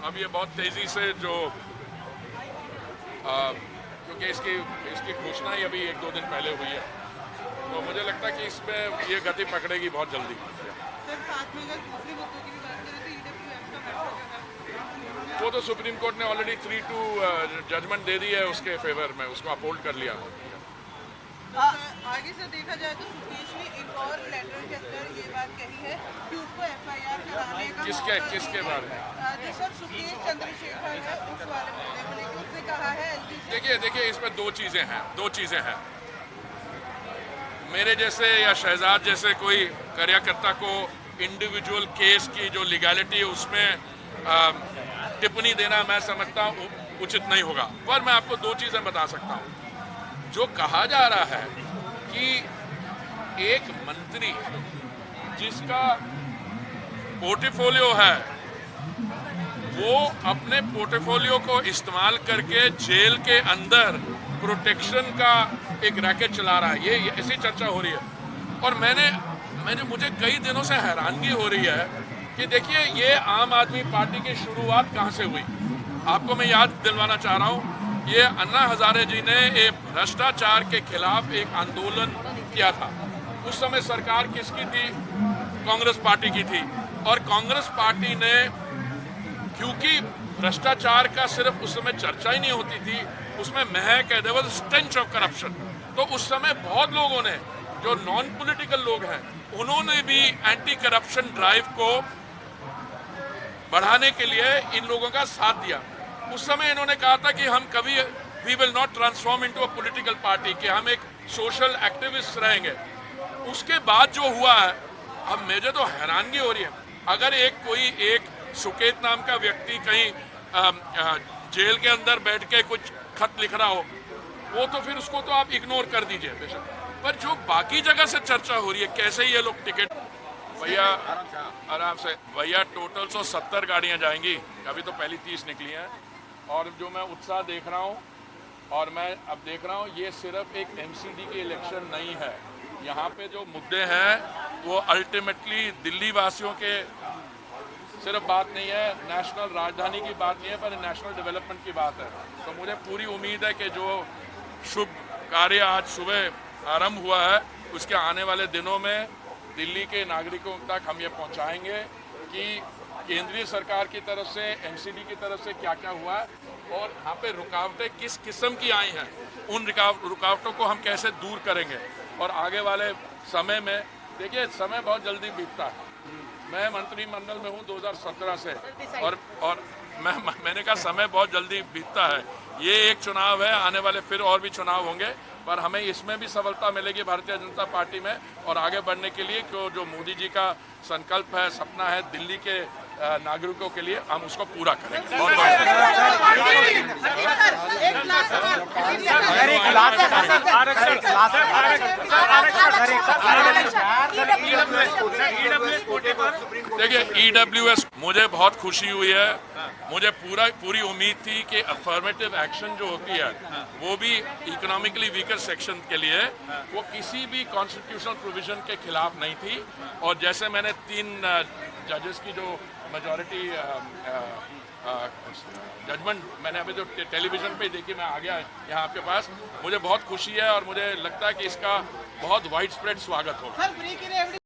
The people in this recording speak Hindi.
अब ये बहुत तेज़ी से जो क्योंकि इसकी घोषणा ही अभी 1-2 दिन पहले हुई है, तो मुझे लगता है कि इसमें ये गति पकड़ेगी बहुत जल्दी। सर साथ में अगर दूसरे मुद्दों की भी बात करें तो ईडब्ल्यूएफ का मैटर वो तो सुप्रीम कोर्ट ने ऑलरेडी 3-2 जजमेंट दे दी है उसके फेवर में, उसको अपहोल्ड कर लिया। आगे से देखा जाए तो सुकेश ने एक और लेटर के अंदर ये बात कही है कि उसको एफआईआर कराने का किसके बारे में? जो सर सुकेश चंद्रशेखर है उस वाले मुद्दे में, लेकिन उसने कहा है देखिए इसमें दो चीज़ें हैं। मेरे जैसे या शहजाद जैसे कोई कार्यकर्ता को इंडिविजुअल केस की जो लीगैलिटी है उसमें टिप्पणी देना मैं समझता हूँ उचित नहीं होगा। पर मैं आपको दो चीज़ें बता सकता हूँ। जो कहा जा रहा है कि एक मंत्री जिसका पोर्टफोलियो है वो अपने पोर्टफोलियो को इस्तेमाल करके जेल के अंदर प्रोटेक्शन का एक रैकेट चला रहा है, ये ऐसी चर्चा हो रही है। और मुझे कई दिनों से हैरानगी हो रही है कि देखिए ये आम आदमी पार्टी की शुरुआत कहाँ से हुई। आपको मैं याद दिलवाना चाह रहा हूँ, ये अन्ना हजारे जी ने एक भ्रष्टाचार के खिलाफ एक आंदोलन किया था। उस समय सरकार किसकी थी? कांग्रेस पार्टी की थी। और कांग्रेस पार्टी ने, क्योंकि भ्रष्टाचार का सिर्फ उस समय चर्चा ही नहीं होती थी, उसमें महक है, there was stench of corruption. तो उस समय बहुत लोगों ने, जो नॉन पॉलिटिकल लोग हैं, उन्होंने भी एंटी करप्शन ड्राइव को बढ़ाने के लिए इन लोगों का साथ दिया। उस समय इन्होंने कहा था कि हम कभी we will not transform into a political party, कि हम एक सोशल एक्टिविस्ट रहेंगे। उसके बाद जो हुआ है, अब मुझे तो हैरानगी हो रही है। अगर एक सुकेत नाम का व्यक्ति कहीं जेल के अंदर बैठ के कुछ खत लिख रहा हो, वो तो फिर उसको तो आप इग्नोर कर दीजिए बेशक, पर जो बाकी जगह से चर्चा हो रही है, कैसे ये लोग टिकट, भैया आराम से भैया, टोटल 170 गाड़ियां जाएंगी, अभी तो पहली 30 निकली हैं। और जो मैं उत्साह देख रहा हूँ, और मैं अब देख रहा हूँ, ये सिर्फ एक एमसीडी की इलेक्शन नहीं है। यहाँ पे जो मुद्दे हैं वो अल्टीमेटली दिल्ली वासियों के सिर्फ बात नहीं है, नेशनल राजधानी की बात नहीं है, पर नेशनल डेवलपमेंट की बात है। तो मुझे पूरी उम्मीद है कि जो शुभ कार्य आज सुबह आरंभ हुआ है, उसके आने वाले दिनों में दिल्ली के नागरिकों तक हम ये पहुंचाएंगे कि केंद्रीय सरकार की तरफ से, एमसीडी की तरफ से क्या क्या हुआ है और यहाँ पे रुकावटें किस किस्म की आई हैं, उन रुकावटों को हम कैसे दूर करेंगे। और आगे वाले समय में, देखिए समय बहुत जल्दी बीतता है। मैं मंत्रिमंडल में हूँ 2017 से, और मैंने कहा समय बहुत जल्दी बीतता है। ये एक चुनाव है, आने वाले फिर और भी चुनाव होंगे, पर हमें इसमें भी सफलता मिलेगी भारतीय जनता पार्टी में। और आगे बढ़ने के लिए जो मोदी जी का संकल्प है, सपना है दिल्ली के नागरिकों के लिए, हम उसको पूरा करेंगे। बहुत देखिए ईडब्ल्यूएस, मुझे बहुत खुशी हुई है। मुझे पूरी उम्मीद थी कि अफर्मेटिव एक्शन जो होती है वो भी इकोनॉमिकली वीकर सेक्शन के लिए, वो किसी भी कॉन्स्टिट्यूशनल प्रोविजन के खिलाफ नहीं थी। और जैसे मैंने 3 जजेस की जो मेजॉरिटी जजमेंट मैंने अभी जो टेलीविज़न पे देखी, मैं आ गया यहाँ आपके पास, मुझे बहुत खुशी है और मुझे लगता है कि इसका बहुत वाइड स्प्रेड स्वागत होगा।